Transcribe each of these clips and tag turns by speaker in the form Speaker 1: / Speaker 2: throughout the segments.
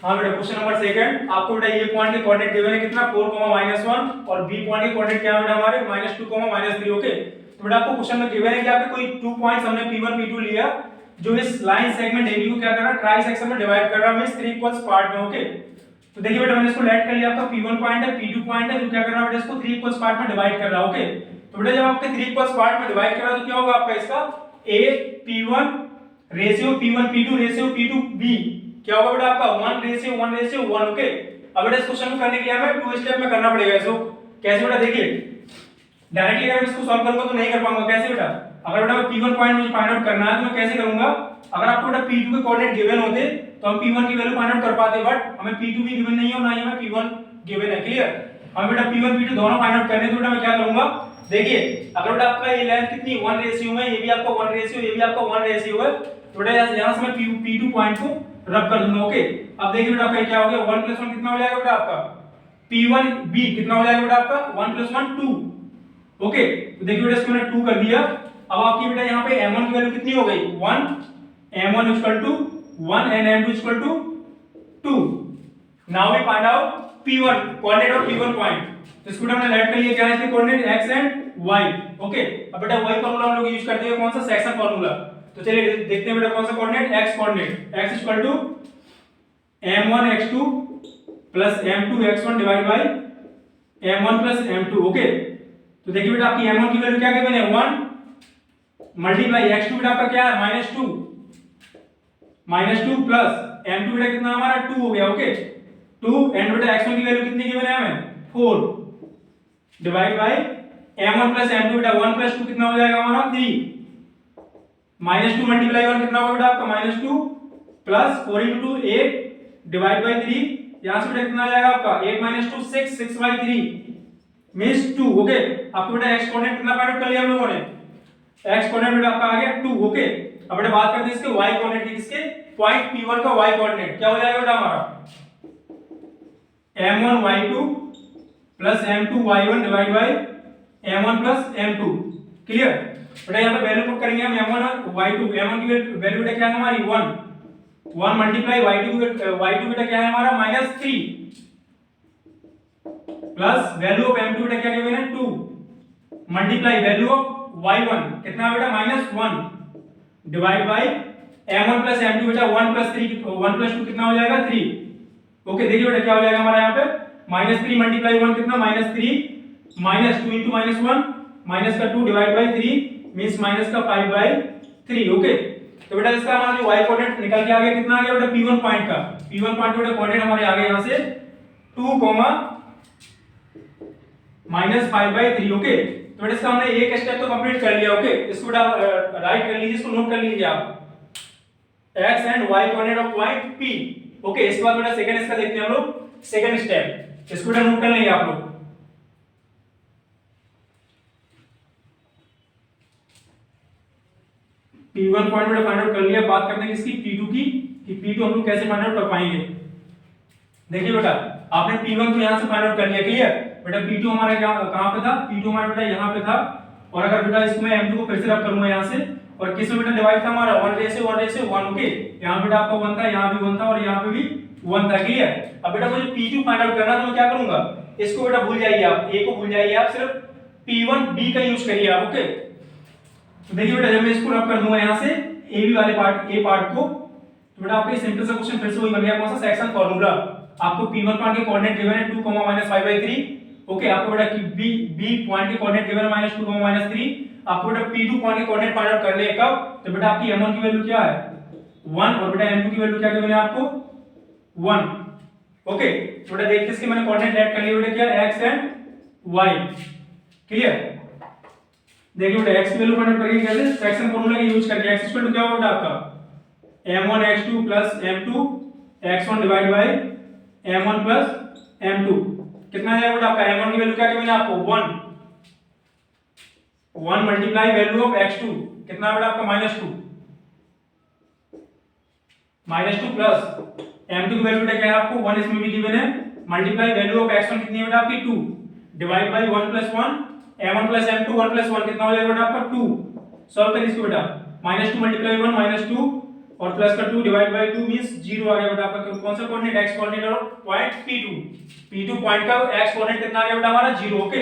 Speaker 1: हाँ बेटा question number second, आपको बेटा ये पॉइंट के कोऑर्डिनेट गिवन है कितना 4, -1 और बी पॉइंट के कोऑर्डिनेट क्या है बेटा हमारे -2, -3। ओके, तो बेटा आपको क्वेश्चन में गिवन है कि आपके कोई 2 पॉइंट्स हमने P1 P2 लिया जो इस लाइन सेगमेंट AB को क्या कर रहा है ट्राई सेक्शन में डिवाइड कर रहा है मींस 3 इक्वल्स पार्ट में। ओके, तो देखिए बेटा मैंने इसको लेट कर लिया, आपका P1 पॉइंट है P2 पॉइंट है जो क्या कर रहा है बेटा इसको 3 इक्वल्स पार्ट में डिवाइड कर रहा है। ओके, तो बेटा जब आपके 3 इक्वल्स पार्ट में डिवाइड कर रहा है तो क्या होगा आपका इसका A P1 ratio P1 P2 ratio P2 B क्या होगा बेटा आपका 1:1:1। ओके, अब बेटा इस क्वेश्चन को करने के लिए हमें 2 स्टेप में करना पड़ेगा इसको। कैसे बेटा, देखिए डायरेक्टली अगर इसको सॉल्व करूंगा तो नहीं कर पाऊंगा। कैसे बेटा, अगर बेटा मैं P1 पॉइंट मुझे फाइंड आउट करना है तो मैं कैसे करूंगा, अगर आपको बेटा P2 के कोऑर्डिनेट गिवन होते तो हम P1 की वैल्यू फाइंड आउट कर पाते, बट हमें P2 भी गिवन नहीं है और ना ही हमें P1 गिवन है। क्लियर, हमें बेटा P1 P2 दोनों फाइंड आउट करने तो बेटा मैं क्या करूंगा, देखिए अगर बेटा आपका ये लेंथ कितनी 1 रेशियो में, ये भी आपका 1 रेशियो, ये भी आपका 1 रेशियो है, तो बेटा यहां से मैं P2 पॉइंट को रब कर दूंगा। ओके, अब देखिए बेटा आपका क्या हो गया 1 + 1 कितना हो जाएगा बेटा आपका P1 B कितना हो जाएगा बेटा आपका 1 + 1 2। ओके, तो देखिए बेटा इसको मैंने 2 कर दिया। अब आपकी बेटा यहाँ पे m1 की वैल्यू कितनी हो गई 1, m1 = 1 and m2 = 2। Now we find out P1 coordinate of P1 point. तो इसको हमने लेट कर लिया क्या है इसके coordinate x and y। Okay, अब बेटा वही फार्मूला हम लोग यूज करते हैं, कौन सा सेक्शन फार्मूला। तो चलिए देखते हैं बेटा कौन सा coordinate x coordinate, x = m1x2 + m2x1 divide by m1 + m2। Okay, तो देखिए बेटा आपकी m1 की वैल्यू क्या गिवन है 1 मल्टीप्लाई x2 बेटा आपका क्या है -2 प्लस m2 बेटा कितना हमारा 2 हो गया। ओके, 2 एंड बेटा x1 की वैल्यू कितनी गिवन है हमें 4 डिवाइड बाय m1 + m2 बेटा 1 + 2 कितना हो जाएगा हमारा 3 -2 मल्टीप्लाई 1 कितना होगा बेटा आपका -2 प्लस 4 × 2 8 डिवाइड बाय 3, यहां से बेटा कितना आ जाएगा आपका 8 - 2 6 6/3 मींस 2। ओके, आपको बेटा x कोऑर्डिनेट कितना फाइंड आउट कर लिया हम लोगों ने, x कोऑर्डिनेट बेटा आपका आ गया 2। ओके, अब बेटा बात करते हैं इसके y कोऑर्डिनेट की, इसके पॉइंट P1 का y कोऑर्डिनेट क्या हो जाएगा बेटा हमारा m1y2 + m2y1 divide by m1 + m2। Clear, बेटा यहां पे वैल्यू पुट करेंगे हम m1 और y2। m1 की वैल्यू बेटा क्या है हमारी 1 मल्टीप्लाई y2 बेटा क्या है हमारा -3 प्लस वैल्यू ऑफ m2 बेटा क्या गिवन है 2 मल्टीप्लाई वैल्यू ऑफ y1 कितना बेटा -1 डिवाइड बाय m1 + m2 बेटा 1 + 3 1 + 2 कितना हो जाएगा 3। ओके, देखिए बेटा क्या हो जाएगा हमारा यहाँ पे -3 मल्टीप्लाई 1 कितना -3 -2 × -1 माइनस का 2 डिवाइड बाय 3 मींस -5/3। ओके, तो बेटा इसका हमारा जो y कोऑर्डिनेट निकल के आ गया कितना आ गया बेटा P1 पॉइंट का, P1 पॉइंट बेटा कोऑर्डिनेट हमारे आ गए यहां से 2, -5/3। ओके, तो बेटा इसका हमने एक स्टेप तो कंप्लीट कर लिया। ओके, इसको बेटा राइट कर लीजिए, इसको नोट कर लीजिए आप x and y coordinate of point P। Okay, इसके बाद बेटा सेकंड इसका देखते हैं हम लोग सेकंड स्टेप, इसको बेटा नोट कर लेंगे आप लोग। P1 पॉइंट बेटा फाइंड आउट कर लिया, बात करते हैं इसकी P2 की कि P2 हम लोग कैसे फाइंड आउट कर पाएंगे। देखिए बेटा आपने P1 तो यहां से फाइंड आउट कर लिया। क्लियर, बेटा P2 हमारा कहां पे था, P2 हमारा बेटा यहां पे था, और अगर बेटा इसको मैं m2 को फिर से रब करूंगा यहां से, और किसमें बेटा डिवाइड था हमारा 1:1:1। ओके, यहां बेटा आपका 1 था, यहां भी 1 था और यहां पे भी 1 था। क्लियर, अब बेटा मुझे P2 फाइंड आउट करना है तो मैं क्या करूंगा, इसको बेटा भूल जाइए आप, a को भूल जाइए आप, सिर्फ P1 B का यूज करिए आप। ओके, तो देखिए बेटा जब मैं इसको रब कर दूंगा यहां से ए बी वाले पार्ट ए पार्ट को, तो बेटा आपका सिंपल सा क्वेश्चन फिर से वही बन गया, कौन सा सेक्शन फार्मूला। आपको P1 पॉइंट के कोऑर्डिनेट गिवन है 2, -5/3। ओके, आपको बेटा B पॉइंट के कोऑर्डिनेट गिवन है -2, -3। आपको बेटा P2 पॉइंट के कोऑर्डिनेट फाइंड आउट करने हैं कब, तो बेटा आपकी m1 की वैल्यू क्या है 1 और बेटा m2 की वैल्यू क्या गिवन है आपको 1। ओके, तो बेटा देखिए इसके मैंने कोऑर्डिनेट ऐड कर लिए बेटा क्या x एंड y। क्लियर, देखिए बेटा x की वैल्यू फाइंड आउट करेंगे कैसे, सेक्शन फार्मूला का यूज करके। x इक्वल टू क्या होगा बेटा आपका m1x2 + m2x1 divide by m1 + m2 कितना आ जाएगा बेटा आपका m1 की वैल्यू क्या गिवन है आपको 1 मल्टीप्लाई वैल्यू ऑफ x2 कितना बेटा आपका -2 प्लस m2 की वैल्यू बेटा क्या है आपको 1 इसमें भी गिवन है, मल्टीप्लाई वैल्यू ऑफ x1 कितनी है बेटा आपकी 2 डिवाइड बाय 1 + 1 m1 + m2 1 + 1 कितना हो जाएगा बेटा आपका 2। सॉल्व करिए इसको बेटा -2 × 1 -2 और प्लस का 2 डिवाइड बाय 2 मींस 0 आ गया बेटा आपका कौन सा कोऑर्डिनेट x कोऑर्डिनेट और पॉइंट P2 पॉइंट का x कोऑर्डिनेट कितना आ गया बेटा हमारा 0 ओके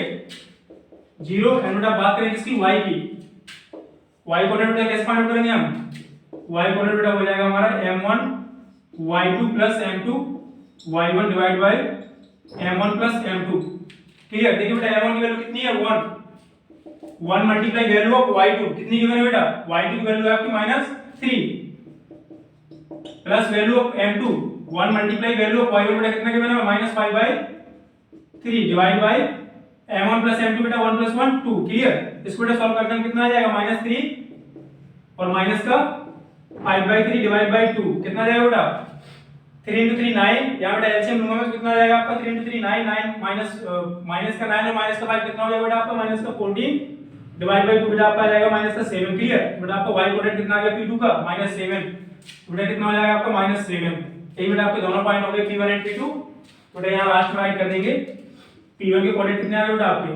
Speaker 1: 0 एंड बेटा बात करें किसकी y की y कोऑर्डिनेट बेटा कैसे फाइंड आउट करेंगे हम y कोऑर्डिनेट बेटा हो जाएगा हमारा m1 y2 plus m2 y1 divide by m1 plus m2 clear. देखिए बेटा m1 की वैल्यू कितनी है 1 मल्टीप्लाई वैल्यू ऑफ y2 कितनी गिवन है बेटा y2 की वैल्यू है आपकी -3 plus value of m2 1 multiply value of y1 बेटा कितना गिवन है -5/3 divide by m1 plus m2 बेटा 1 प्लस 1 2 क्लियर। इसको बेटा सॉल्व करते हैं कितना आ जाएगा -3 और माइनस का 5/3 डिवाइड बाय 2 कितना आ जाएगा बेटा 3 into 3 9 यहाँ बेटा एलसीएम लूंगा मैं तो कितना आ जाएगा आपका 3 into 3 9 9 माइनस का 9 और माइनस का 5 कितना हो जाएगा बेटा आपका माइनस का 14 डिवाइड बाय 2 बेटा आपका आ जाएगा माइनस का 7 क्लियर। बेटा आपका y कोऑर्डिनेट कितना आ गया P2 का -7 बेटा कितना हो जाएगा आपका -7 यही बेटा आपके दोनों पॉइंट हो गए P1 एंड P2 बेटा यहाँ लास्ट में ऐड कर देंगे P1 के कोऑर्डिनेट कितने आ गए बेटा आपके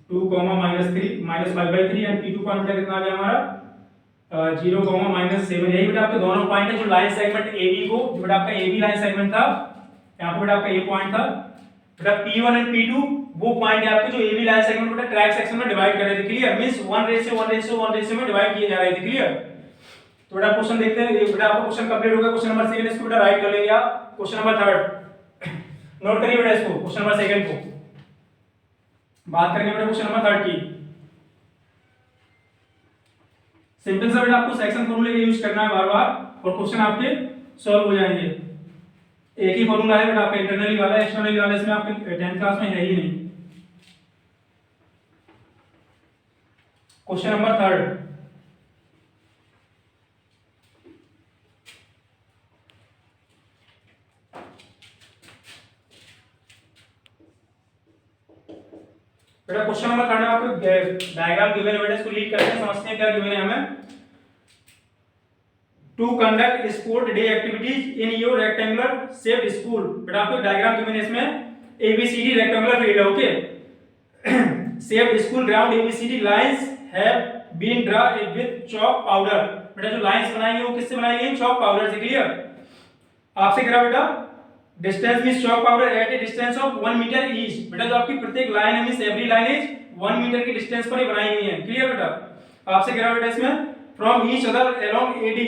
Speaker 1: 2 -3 -5/3 एंड P2 पॉइंट बेटा कितना आ गया हमारा 0, -7 यही बेटा आपके दोनों पॉइंट है जो लाइन सेगमेंट AB को जो बेटा आपका AB लाइन सेगमेंट था यहाँ पे बेटा आपका A पॉइंट था बेटा P1 एंड P2 वो पॉइंट है आपके जो AB लाइन सेगमेंट बेटा ट्रैक सेक्शन में डिवाइड कर रहे थे क्लियर मींस 1:1:1 में डिवाइड किए जा रहे थे क्लियर। तो बेटा क्वेश्चन देखते हैं बेटा आपका क्वेश्चन कंप्लीट हो गया क्वेश्चन नंबर 2 इसको बेटा राइट कर लेंगे आप क्वेश्चन नंबर 3 नोट करिए बेटा इसको क्वेश्चन नंबर 2 को बात करेंगे बेटा क्वेश्चन नंबर 3 की। सिंपल सा बेटा आपको सेक्शन फॉर्मूले का यूज करना है बार बार और क्वेश्चन आपके सॉल्व हो जाएंगे। एक ही फॉर्मूला है बेटा आपका इंटरनली वाला एक्सटर्नली वाला इसमें आपके 10th क्लास में है ही नहीं। क्वेश्चन नंबर 3 बेटा क्वेश्चन नंबर 3 में आपको डायग्राम गिवन है बेटा इसको रीड करते हैं समझते हैं क्या गिवन है हमें। To conduct sport day activities in your rectangular shaped school बेटा आपको डायग्राम गिवन है इसमें ABCD रेक्टेंगुलर फील्ड है okay shaped school ground ABCD lines have been drawn with chalk powder बेटा जो लाइंस बनाएंगे वो किससे बनाई गई चॉक पाउडर से क्लियर। आपसे कह रहा बेटा distance means chalk powder at a distance of 1 metre each बेटा जो आपकी प्रत्येक लाइन है means every line is 1 metre की डिस्टेंस पर ही बनाई गई है क्लियर बेटा। आपसे कह रहा बेटा इसमें from each other along AD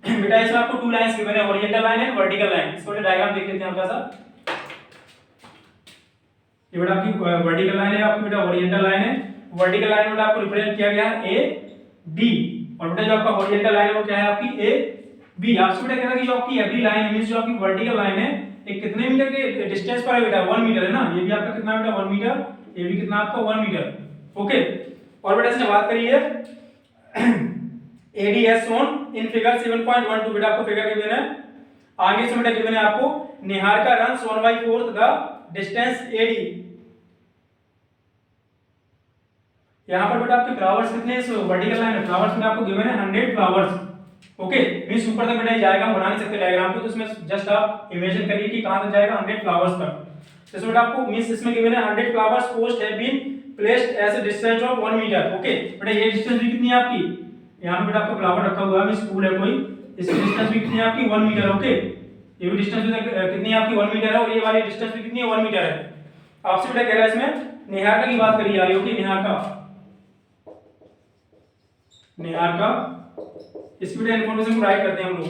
Speaker 1: बेटा इसमें आपको 2 लाइंस गिवन है horizontal line and vertical line. इसको डायग्राम देख लेते हैं हल्का सा। ये बेटा आपकी वर्टिकल लाइन है आपकी बेटा हॉरिजॉन्टल लाइन है वर्टिकल लाइन बेटा आपको रिप्रेजेंट किया गया है AB और बेटा जो आपका हॉरिजॉन्टल लाइन है वो क्या है आपकी AB। आपसे बेटा कह रहा है कि जो आपकी एवरी लाइन है मींस जो आपकी वर्टिकल लाइन है एक कितने मीटर के डिस्टेंस पर है बेटा 1 मीटर है ना। ये भी आपका कितना बेटा 1 मीटर ये भी कितना आपका 1 मीटर ओके। और बेटा इसने बात करी है AD as shown in figure 7.12 बेटा आपको फिगर गिवन है आगे से बेटा गिवन है आपको Niharika runs 1/4 the distance AD। यहाँ पर बेटा आपके फ्लावर्स कितने इस वर्टिकल लाइन में फ्लावर्स में आपको गिवन है 100 फ्लावर्स ओके मींस ऊपर तक बेटा जाएगा बना नहीं सकते डायग्राम को तो इसमें जस्ट आप इमेजिन करिए कि कहां तक जाएगा 100 फ्लावर्स तक। तो इसमें बेटा आपको मींस इसमें गिवन है 100 flowers post have been placed as a distance of 1 metre okay. बेटा ये डिस्टेंस भी कितनी है आपकी यहाँ पे बेटा आपका फ्लावर रखा हुआ है मींस फूल है कोई इसकी डिस्टेंस भी कितनी है आपकी 1 मीटर ओके। ये भी डिस्टेंस कितनी है आपकी 1 मीटर है और ये वाली डिस्टेंस भी कितनी है 1 मीटर है। आपसे बेटा कह रहा है इसमें निहारिका की बात करी जा रही है ओके निहारिका इसकी बेटा इंफॉर्मेशन को राइट करते हैं हम लोग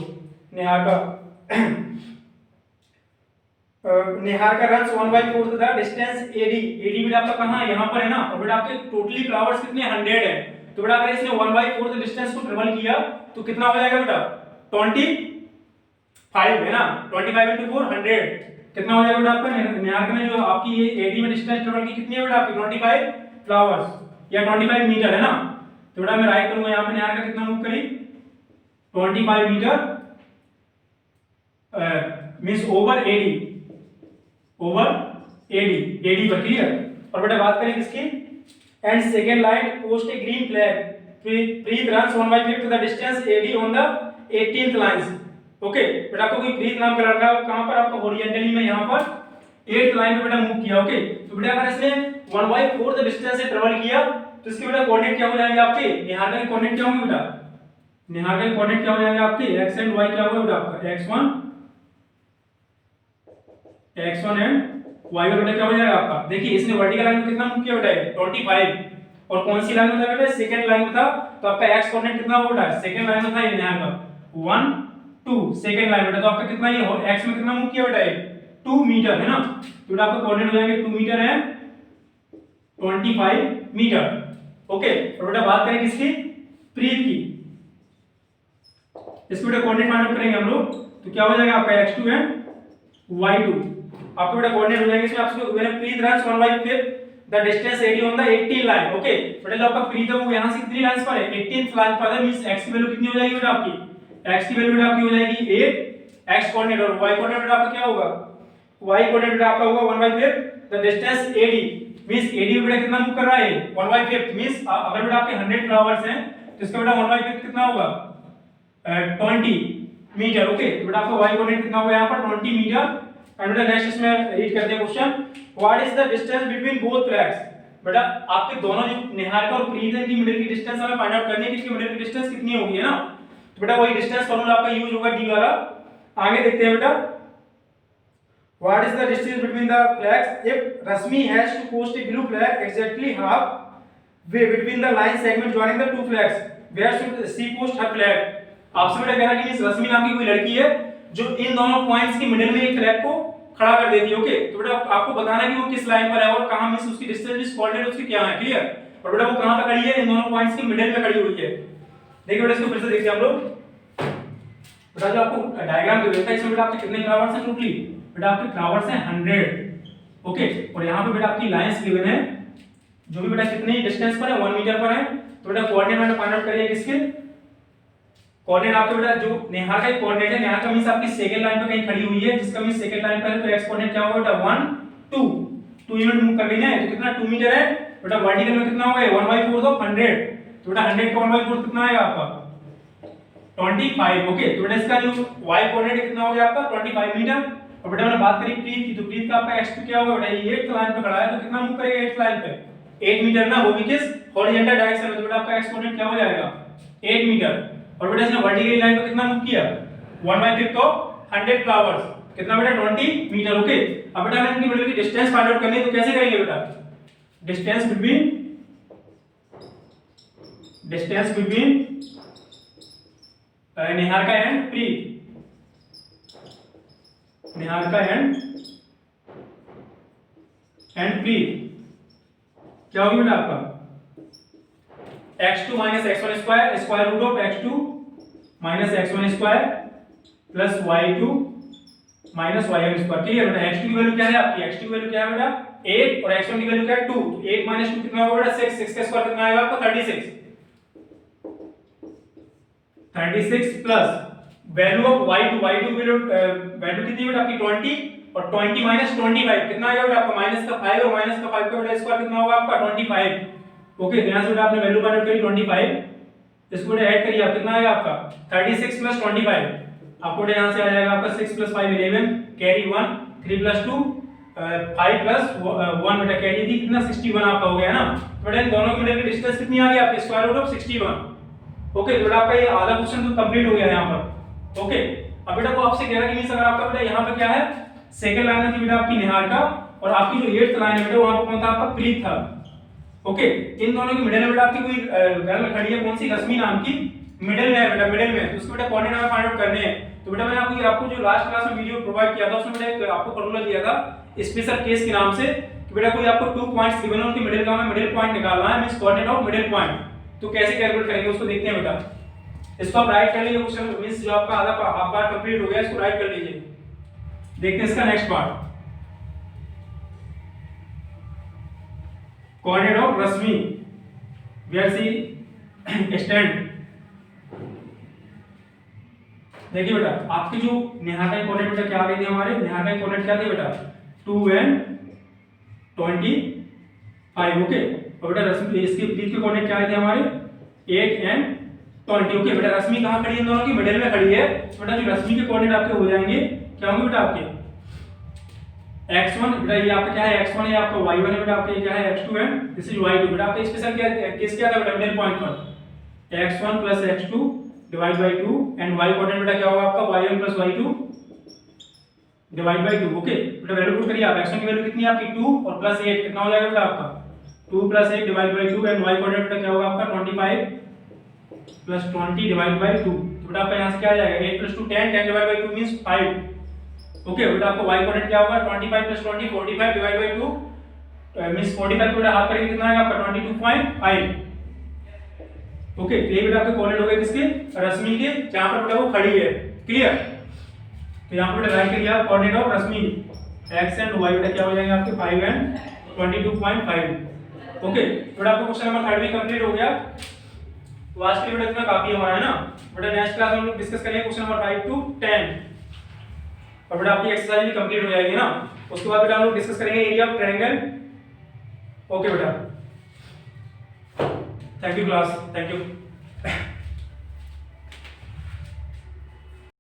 Speaker 1: Niharika runs 1/4 the distance AD बेटा आपका कहां है यहां पर है ना और बेटा आपके टोटली फ्लावर्स कितने 100 है तो बेटा अगर इसने 1/4 द डिस्टेंस को ट्रेवल किया तो कितना हो जाएगा बेटा 25 है ना 25 into 4 100 कितना हो जाएगा बेटा आपका निहारिका में जो आपकी ये AD में डिस्टेंस ट्रेवल की कितनी है बेटा आपकी 25 फ्लावर्स या 25 मीटर है ना। तो बेटा मैं राइट करूंगा यहां पे निहारिका कितना मूव करी 25 मीटर मींस ओवर AD पर क्लियर। और बेटा बात करें किसकी and second line post A green flag Preet runs 1/5 the distance AD on the 18th line okay. बेटा आपको कोई प्रीत नाम का लड़का कहां पर आपको हॉरिजॉन्टली में यहां पर 8th लाइन पे बेटा मूव किया ओके। तो बेटा अगर इसने 1/4 द डिस्टेंस से ट्रेवल किया तो इसके बेटा कोऑर्डिनेट क्या हो जाएंगे आपके निहारिका के कोऑर्डिनेट क्या होंगे बेटा निहार का कोऑर्डिनेट क्या हो जाएंगे आपके x एंड y, क्या होगा बेटा आपका x1 एंड y का बेटा क्या हो जाएगा आपका। देखिए इसने वर्टिकल लाइन में कितना मूव किया बेटा 25, और कौन सी लाइन में था बेटा सेकंड लाइन में था, तो आपका x कोऑर्डिनेट कितना होगा बेटा सेकंड लाइन में था, ये निहार का 1 2 सेकंड लाइन बेटा, तो आपका कितना ये x में कितना मूव किया बेटा 2 मीटर है ना, तो बेटा आपका कोऑर्डिनेट हो जाएंगे 2 मीटर है 25 मीटर। ओके, और बेटा बात करें किसकी प्रीत की, इसको बेटा कोऑर्डिनेट फाइंड आउट करेंगे हम लोग, तो क्या हो जाएगा आपका x2 एंड y2, आपको बेटा कोऑर्डिनेट हो जाएंगे इसमें आपसे when Preet runs 1/5 the distance AD on the 18 line. Okay बेटा जो आपका प्रीत है वो यहां से कितनी लाइंस पर है 18th लाइन पर है, मींस x की वैल्यू कितनी हो जाएगी बेटा आपकी, x की वैल्यू बेटा आपकी हो जाएगी 8 x कोऑर्डिनेट, और y कोऑर्डिनेट बेटा आपका क्या होगा, y कोऑर्डिनेट बेटा आपका होगा 1/5 the distance AD, means AD बेटा कितना मूव कर रहा है 1/5, मींस अगर बेटा आपके 100 फ्लावर्स हैं तो इसका बेटा 1/5 कितना होगा 20 मीटर। ओके तो बेटा आपका y कोऑर्डिनेट कितना होगा यहां पर 20 मीटर। एंड बेटा नेक्स्ट इसमें रीड करते हैं question, what is the distance between both flags. बेटा आपके दोनों जो निहारिका और प्रीत की मिडिल की डिस्टेंस हमें फाइंड आउट करनी है कि इसकी मिडिल की डिस्टेंस कितनी होगी है ना, तो बेटा वही डिस्टेंस फार्मूला आपका यूज होगा डी वाला। आगे देखते हैं बेटा, what is the distance between the flags if Rashmi has to post a blue flag exactly half way between the line segment joining the two flags, where should she post her flag. आपसे बेटा कह रहा है कि रश्मि नाम की कोई लड़की है जो इन दोनों पॉइंट्स के मिडिल में एक फ्लैग को खड़ा कर देती है। ओके तो बेटा आपको बताना है कि वो किस लाइन पर है और कहां, मींस उसकी डिस्टेंस जिस कोऑर्डिनेट उसकी क्या है, क्लियर। और बेटा वो कहां पे खड़ी है, इन दोनों पॉइंट्स के मिडिल में खड़ी हुई है। देखिए बेटा इसको फिर से देखते हैं हम लोग, बेटा जो आपको डायग्राम दिया है इसमें बेटा आपके कितने फ्लावर्स हैं टोटली, बेटा आपके फ्लावर्स हैं 100। ओके और यहां पे बेटा आपकी लाइंस गिवन है जो भी बेटा कितनी डिस्टेंस पर है 1 मीटर पर है, तो बेटा कोऑर्डिनेट बेटा फाइंड आउट करिए किसके, कोऑर्डिनेट आपके बेटा जो निहार का कोऑर्डिनेट है, निहार का मींस आपकी सेकंड लाइन पे कहीं खड़ी हुई है जिसका मींस सेकंड लाइन पर है, तो x कोऑर्डिनेट क्या होगा बेटा 1 2 यूनिट मूव कर रही है, तो कितना 2 मीटर है बेटा, वर्टिकल में कितना होगा 1/4 ऑफ 100, तो बेटा 100 का 1/4 कितना आएगा आपका 25। ओके तो बेटा इसका जो y कोऑर्डिनेट कितना हो गया आपका 25 मीटर। और बेटा मैंने बात करी प्रीत की, तो प्रीत का आपका x2 क्या होगा बेटा, ये 8th लाइन पे खड़ा है तो कितना मूव करेगा 8th लाइन पे 8 मीटर ना, वो भी किस हॉरिजॉन्टल डायरेक्शन में, तो बेटा आपका x कोऑर्डिनेट क्या हो जाएगा 8 मीटर। और बेटा इसने वर्टिकल लाइन पे कितना मूव किया 1/5 ऑफ 100 फ्लावर्स, कितना बेटा 20 मीटर। ओके अब बेटा हमें इनकी मिडिल की डिस्टेंस फाइंड आउट करनी है, तो कैसे करेंगे बेटा, distance between Niharika and Preet, Niharika and Preet क्या होगी बेटा आपका x2 minus x1 square square root of x2 minus x1 square plus y2 minus y1 square। Clear बेटा, x2 की वैल्यू क्या है आपकी, x2 की वैल्यू क्या है बेटा 8 और x1 की वैल्यू क्या है 2, तो 8 minus 2 कितना होगा बेटा 6, 6 का स्क्वायर कितना आएगा आपका 36 plus value of y2, y2 की वैल्यू कितनी बेटा आपकी 20 और 20 minus 25 कितना आएगा बेटा आपका माइनस का 5 और माइनस का 5 का बेटा स्क्वायर कितना होगा आपका 25। ओके तो यहां से बेटा आपने वैल्यू फाइंड आउट करी 25, इसको बेटा ऐड करिए आप कितना आएगा आपका 36 प्लस 25, आपको बेटा यहां से आ जाएगा आपका 6 प्लस 5 11 कैरी 1 3 प्लस 2 5 प्लस 1 बेटा कैरी थी कितना 61 आपका हो गया है ना। तो बेटा इन दोनों की मिडिल की डिस्टेंस कितनी आ गई आपकी स्क्वायर रूट ऑफ 61। ओके तो बेटा आपका ये आधा क्वेश्चन तो कंप्लीट हो गया यहां पर। ओके अब बेटा वो आपसे कह रहा है कि मींस अगर आपका बेटा यहां पे क्या है सेकंड लाइन में थी बेटा आपकी निहारिका और आपकी जो 8th लाइन है बेटा वहां पे कौन था आपका प्रीत था। ओके इन दोनों की मिडिल में बेटा आपकी कोई गर्ल खड़ी है कौन सी, रश्मि नाम की, मिडिल में है बेटा, मिडिल में, तो उसके बेटा कोऑर्डिनेट हमें फाइंड आउट करने हैं। तो बेटा मैंने आपको जो लास्ट क्लास में वीडियो प्रोवाइड किया था उसमें बेटा एक आपको फॉर्मूला दिया था स्पेशल केस के नाम से कि बेटा कोई आपको 2 पॉइंट्स गिवन है उनकी मिडिल का हमें मिडिल पॉइंट निकालना है, means coordinate of middle point, तो कैसे कैलकुलेट करेंगे उसको देखते हैं बेटा। इसको आप राइट कर लीजिए क्वेश्चन, मींस जो आपका आधा हाफ पार्ट कंप्लीट हो गया इसको राइट कर लीजिए। देखते हैं इसका next part, coordinate of Rashmi where she stand। देखिए बेटा आपकी जो निहारिका की कोऑर्डिनेट बेटा क्या आ गई थी हमारे, निहारिका की कोऑर्डिनेट क्या थी बेटा 2 and 25। ओके और बेटा रश्मि इसकी प्रीत की कोऑर्डिनेट क्या आई थी हमारे 8 and 20। ओके बेटा रश्मि कहां खड़ी है, इन दोनों की मिडिल में खड़ी है, तो बेटा जो रश्मि के कोऑर्डिनेट आपके हो जाएंगे क्या होंगे बेटा आपके x1 बेटा ये आपका क्या है x1 है, आपका y1 है बेटा, आपका क्या है x2 है, दिस इज y2। बेटा आपका स्पेशल क्या केस क्या था बेटा मिडिल पॉइंट पर x1 plus x2 divide by 2 and y coordinate बेटा क्या होगा आपका y1 plus y2 divide by 2। Okay बेटा वैल्यू पुट करिए आप, x1 की वैल्यू कितनी है आपकी 2 और प्लस 8 कितना हो जाएगा बेटा आपका 2 plus 8 divide by 2 and y coordinate बेटा क्या होगा आपका 25 प्लस 20 डिवाइड बाई 2। तो बेटा आपका यहाँ से क्या आ जाएगा 8 plus 2 10 10 divide by 2 means 5। Okay बेटा आपको y कोऑर्डिनेट क्या होगा 25 प्लस 20 45 डिवाइड बाई 2 मींस 45 को बेटा हाफ करेंगे कितना आएगा आपका 22.5। ओके ये बेटा आपके कोऑर्डिनेट हो गए किसके रश्मि के, जहां पर बेटा वो खड़ी है। क्लियर, तो यहां पर राइट करिए आप coordinate of Rashmi x and y बेटा क्या हो जाएंगे आपके 5 एंड 22.5। ओके बेटा आपका क्वेश्चन नंबर 3 भी कंप्लीट हो गया। तो आज के लिए बेटा इतना काफी हमारा है ना। बेटा नेक्स्ट क्लास में हम लोग डिस्कस करेंगे क्वेश्चन नंबर 5 टू 10 और बेटा आपकी एक्सरसाइज भी कंप्लीट हो जाएगी ना। उसके बाद बेटा हम लोग डिस्कस करेंगे एरिया ऑफ ट्रायंगल। ओके बेटा, thank you class, thank you.